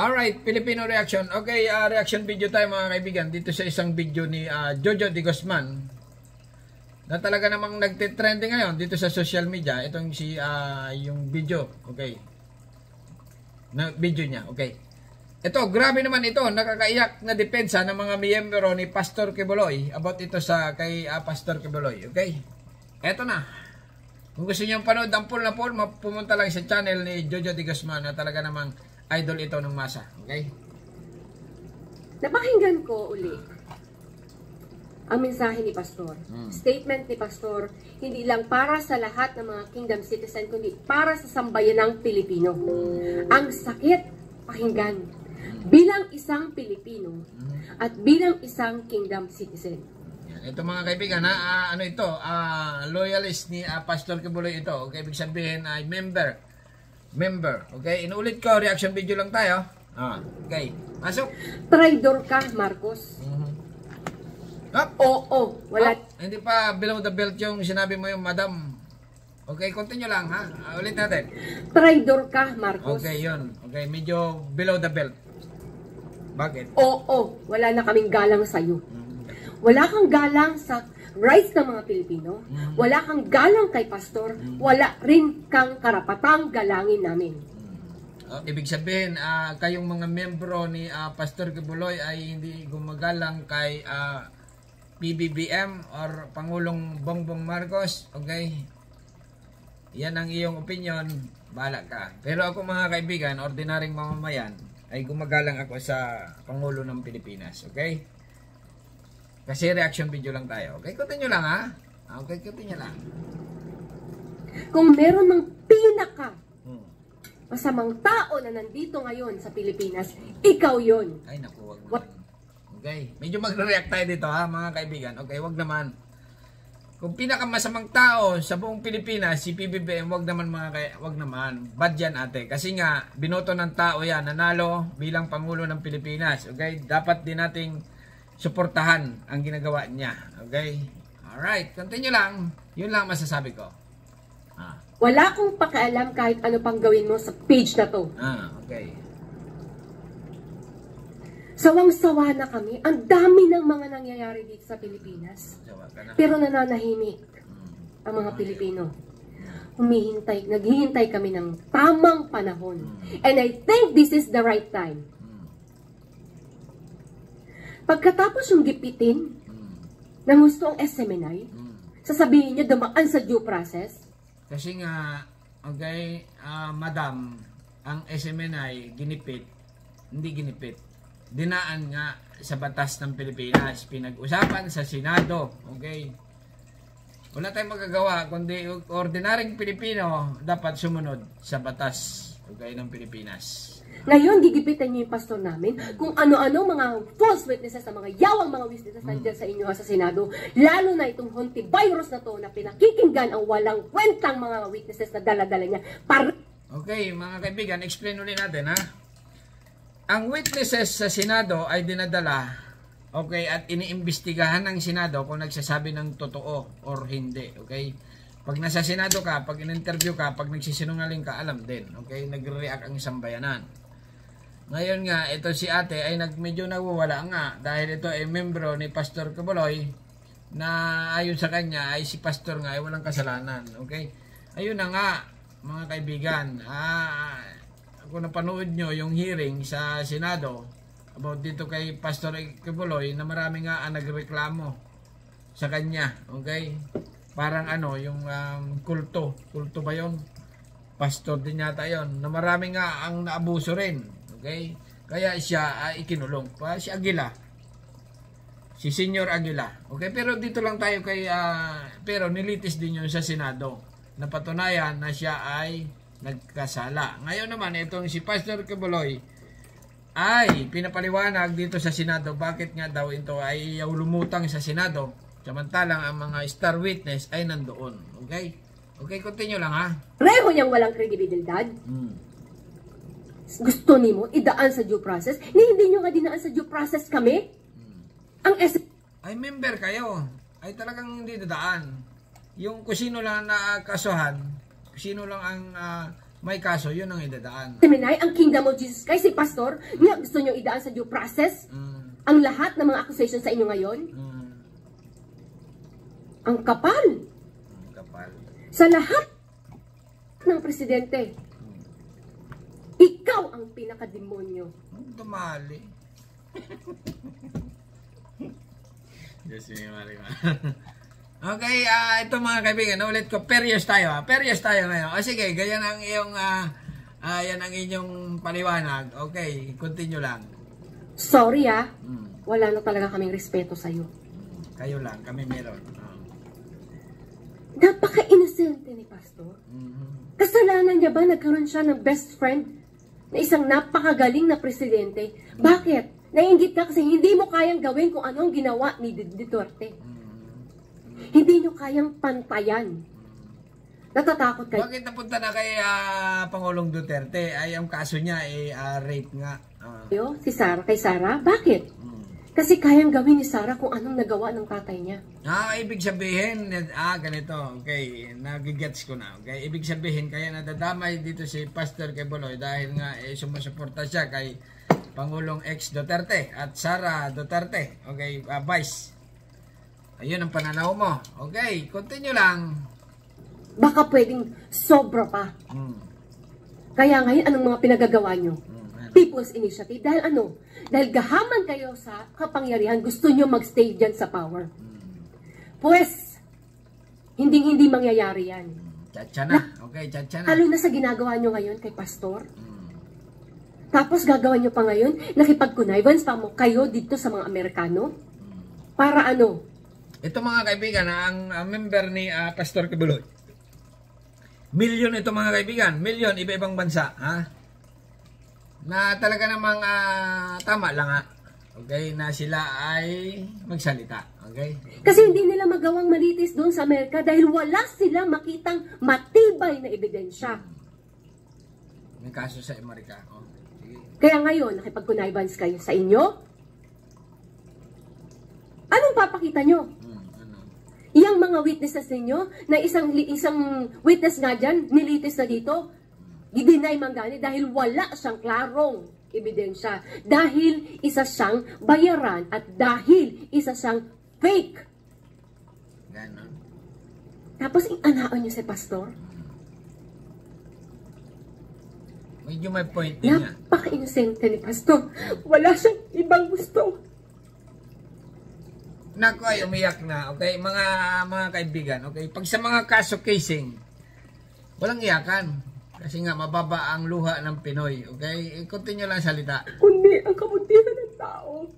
Alright, Filipino reaction. Okay, reaction video tayo mga kaibigan. Dito sa isang video ni Jojo de Guzman na talaga namang nagtitrending ngayon dito sa social media. Itong yung video. Okay. Na video niya. Okay. Ito, grabe naman ito. Nakakaiyak na depensa ng mga miyembro ni Pastor Quiboloy about ito sa kay Pastor Quiboloy. Okay. Ito na. Kung gusto niyo panood ang full na full, pumunta lang sa channel ni Jojo de Guzman na talaga namang idol ito ng masa. Okay? Napakinggan ko uli ang mensahe ni Pastor. Statement ni Pastor, hindi lang para sa lahat ng mga kingdom citizen, kundi para sa sambayanang Pilipino. Ang sakit pakinggan bilang isang Pilipino at bilang isang kingdom citizen. Ito mga kaibigan, ano ito? Loyalist ni Pastor Quiboloy ito. Okay, ibig sabihin ay member. Okay, inuulit ko, reaction video lang tayo. Okay, masok. Traidor ka, Marcos. Oo, wala. Hindi pa below the belt yung sinabi mo yung madam. Okay, continue lang ha. Ulit natin. Traidor ka, Marcos. Okay, yun. Okay, medyo below the belt. Bakit? Oo, wala na kaming galang sa'yo. Wala kang galang sa rights ng mga Pilipino. Wala kang galang kay Pastor. Wala rin kang karapatang galangin namin. Ibig sabihin, kayong mga membro ni Pastor Quiboloy ay hindi gumagalang kay PBBM or Pangulong Bongbong Marcos. Okay? Yan ang iyong opinion. Bahala ka. Pero ako mga kaibigan, ordinaryong mamamayan, ay gumagalang ako sa Pangulo ng Pilipinas. Okay? Kasi reaction video lang tayo. Okay, continue lang ha. Okay, continue lang. Kung meron mang pinaka masamang tao na nandito ngayon sa Pilipinas, ikaw yon. Ay naku, wag naman. Okay, medyo magre-react tayo dito ha mga kaibigan. Okay, wag naman. Kung pinakamasamang tao sa buong Pilipinas, si PBBM, wag naman wag naman. Bad yan ate. Kasi nga, binoto ng tao yan, nanalo bilang Pangulo ng Pilipinas. Okay, dapat din nating suportahan ang ginagawa niya. Okay? Alright, continue lang. Yun lang masasabi ko. Wala akong pakialam kahit ano pang gawin mo sa page na to. Okay. Sawang-sawa na kami. Ang dami ng mga nangyayari dito sa Pilipinas. Pero nananahimik ang mga Pilipino. Naghihintay kami ng tamang panahon. And I think this is the right time. Pagkatapos yung gipitin ng gusto ang SMNI, sasabihin niyo dumaan sa due process? Kasi nga, okay, madam, ang SMNI ginipit, hindi ginipit. Dinaan nga sa batas ng Pilipinas, pinag-usapan sa Senado, okay? Wala tayong magagawa, kundi ordinaryong Pilipino dapat sumunod sa batas, okay, ng Pilipinas. Ngayon, gigipitan niyo yung pastor namin kung ano-ano mga false witnesses, na mga yawang mga witnesses nandiyan sa inyo sa Senado. Lalo na itong hantavirus na to na pinakikinggan ang walang kwentang mga witnesses na dala-dala niya. Okay, mga kaibigan, explain ulit natin ha. Ang witnesses sa Senado ay dinadala, okay, at iniimbestigahan ng Senado kung nagsasabi ng totoo or hindi, okay? Pag nasa Senado ka, pag in-interview ka, pag nagsisinungaling ka, alam din, okay? Nagre-react ang sambayanan. Ngayon nga, ito si ate ay medyo nawawala nga dahil ito ay membro ni Pastor Quiboloy na ayon sa kanya ay si Pastor nga ay walang kasalanan. Okay? Ayun na nga, mga kaibigan. Kung napanood nyo yung hearing sa Senado about dito kay Pastor Quiboloy na marami nga ang nagreklamo sa kanya. Okay? Parang yung kulto. Kulto ba yun? Pastor din yata yun. Na marami nga ang naabuso rin. Okay? Kaya siya ikinulong. Si Aguila. Si Senyor Aguila. Okay? Pero dito lang tayo kay pero nilitis din yun sa Senado. Napatunayan na siya ay nagkasala. Ngayon naman, itong si Pastor Quiboloy ay pinapaliwanag dito sa Senado bakit nga daw ito ay lumutang sa Senado. Samantalang ang mga star witness ay nandoon. Okay? Okay, continue lang ha. Reho niyang walang kredibilidad. Gusto nimo idaan sa due process? Hindi nyo nga dinaan sa due process kami? Ang ay member kayo. Ay talagang hindi dadaan. Yung kusino lang na kasuhan, kusino lang ang may kaso, yun ang idadaan. Seminay, ang kingdom of Jesus Christ, si Pastor, nga gusto nyo idaan sa due process, ang lahat ng mga accusations sa inyo ngayon, ang kapal. Sa lahat ng presidente, ikaw ang pinakademonyo. Tumali. Yes, Marima. Okay, ito mga kaibigan, ulit ko, perious tayo. Perious tayo ngayon. O sige, ganyan ang iyong, yan ang inyong paliwanag. Okay, continue lang. Sorry wala na talaga kaming respeto sa'yo. Kayo lang, kami meron. Napaka-inosente ni Pastor. Kasalanan niya ba nagkaroon siya ng best friend na isang napakagaling na presidente? Bakit? Naiinggit ka kasi hindi mo kayang gawin kung anong ginawa ni Duterte. Hindi nyo kayang pantayan. Natatakot kayo. Bakit napunta na kay Pangulong Duterte? Ay, ang kaso niya ay rape nga. Si Sarah, kay Sarah? Bakit? Kasi kayang gawin ni Sarah kung anong nagawa ng tatay niya. Ibig sabihin, ganito. Okay, nagigets ko na. Okay, ibig sabihin, kaya nadadamay dito si Pastor Quiboloy dahil nga sumusuporta siya kay Pangulong X Duterte at Sara Duterte. Okay, Vice. Ayun ang pananaw mo. Okay, continue lang. Baka pwedeng sobra pa. Kaya ngayon, anong mga pinagagawa nyo? People's Initiative. Dahil ano? Dahil gahaman kayo sa kapangyarihan, gusto nyo magstay dyan sa power. Pues, hindi mangyayari yan. Chacha na. Okay, chacha na. Lalo na sa ginagawa nyo ngayon kay Pastor. Tapos gagawa nyo pa ngayon, nakipag-connivance pa mo kayo dito sa mga Amerikano. Para ano? Ito mga kaibigan, ang member ni Pastor Quiboloy. Milyon ito mga kaibigan. Milyon, iba-ibang bansa. Na talaga namang tama lang okay, na sila ay magsalita. Okay? Kasi hindi nila magawang malitis doon sa Amerika dahil wala silang makitang matibay na ebidensya. May kaso sa Amerika. Sige. Kaya ngayon, nakipag-connivance kayo sa inyo. Anong papakita nyo? Iyang mga witnesses ninyo, na isang witness nga dyan, nilitis na dito, i-deny Mangani dahil wala siyang klarong ebidensya. Dahil isa siyang bayaran at dahil isa siyang fake. Ganon. Tapos inanaon niyo si Pastor. Medyo may point din niya. Napaka-inosente ni Pastor. Wala siyang ibang gusto. Nako ay umiyak na, okay? Mga kaibigan, okay? Pag sa mga kaso casing, walang iyakan. Kasi nga, mababa ang luha ng Pinoy, okay? Continue lang salita. Kundi ang kabutihan ng tao.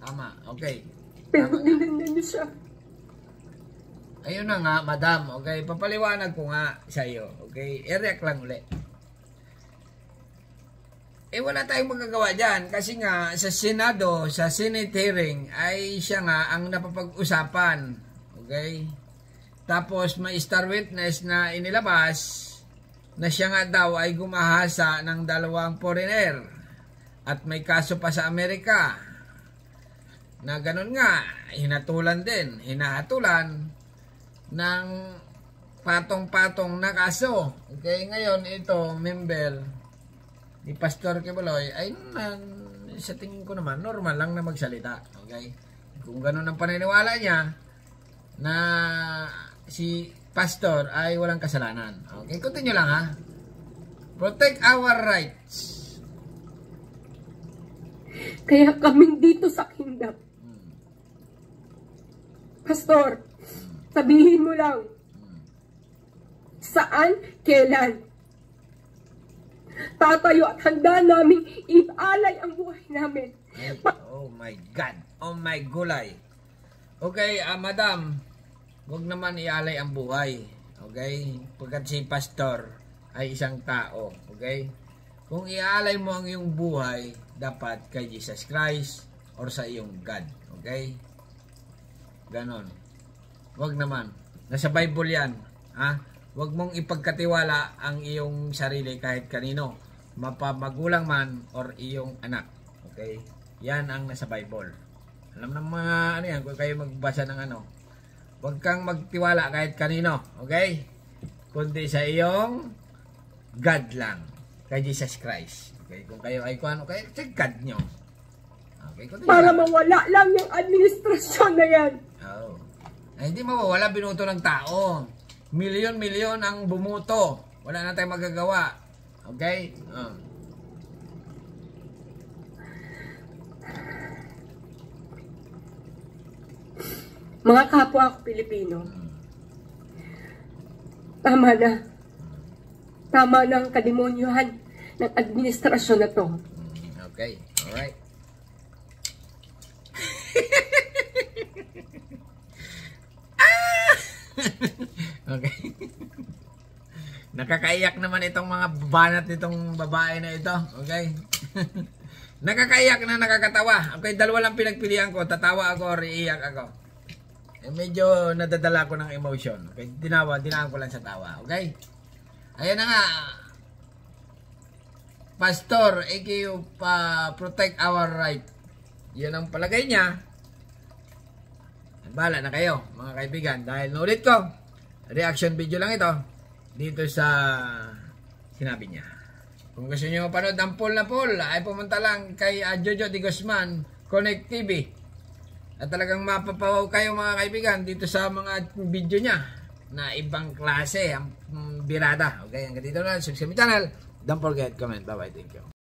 Tama, okay. Pero nilanyan niyo siya. Ayun na nga, madam, okay? Papaliwanag ko nga sa iyo, okay? I-react lang ulit. Wala tayong magagawa dyan kasi nga sa Senado, sa Senate hearing ay siya nga ang napapag-usapan. Okay? Tapos may star witness na inilabas na siya nga daw ay gumahasa ng 2 foreigner at may kaso pa sa Amerika na ganun nga, hinahatulan ng patong-patong na kaso. Okay? Ngayon ito, member ni Pastor Quiboloy ay sa tingin ko naman normal lang na magsalita. Okay? Kung gano'n ang paniniwala niya na si Pastor ay walang kasalanan. Okay? Continue lang Protect our rights. Kaya kaming dito sa kingdom. Pastor, sabihin mo lang saan, kailan tatayo at handa namin ialay ang buhay namin. Oh my God. Oh my gulay. Okay, madam, huwag naman ialay ang buhay. Okay? Pagkat si Pastor ay isang tao. Okay? Kung ialay mo ang iyong buhay, dapat kay Jesus Christ or sa iyong God. Okay? Ganon. Huwag naman. Nasa Bible yan. Huwag mong ipagkatiwala ang iyong sarili kahit kanino, mapamagulang man or iyong anak. Okay? Yan ang nasa Bible. Alam ng mga yan, kung kayo magbasa ng huwag kang magtiwala kahit kanino. Okay? Kundi sa iyong God lang. Kay Jesus Christ. Okay, kung kayo ay kuano, kay God nyo. Okay, kung Para mawala lang yung administrasyon na yan. Oh. Ay, hindi mawawala, binuto ng tao. Milyon-milyon ang bumuto. Wala na tayong magagawa. Okay? Mga kapwa ko Pilipino, tama na. Tama na ang kademonyuhan ng administrasyon na to. Okay, alright. Okay. Nakakaiyak naman itong mga banat nitong babae na ito. Okay. Nakakaiyak na nakakatawa. Okay, dalawa lang pinagpilian ko. Tatawa ako or iiyak ako. Medyo nadadala ko ng emotion. Okay, dinaan ko lang sa tawa. Okay. Ayan na nga. Pastor, AKU protect our right. Yan ang palagay niya. Bahala na kayo, mga kaibigan. Dahil nulit ko, reaction video lang ito dito sa sinabi niya. Kung gusto niyo mapanood ang poll na poll, ay pumunta lang kay Jojo de Guzman, Connect TV. At talagang mapapawaw kayo, mga kaibigan, dito sa mga video niya na ibang klase, ang birada. Okay, hanggang dito na. Subscribe channel. Don't forget, comment. Bye-bye. Thank you.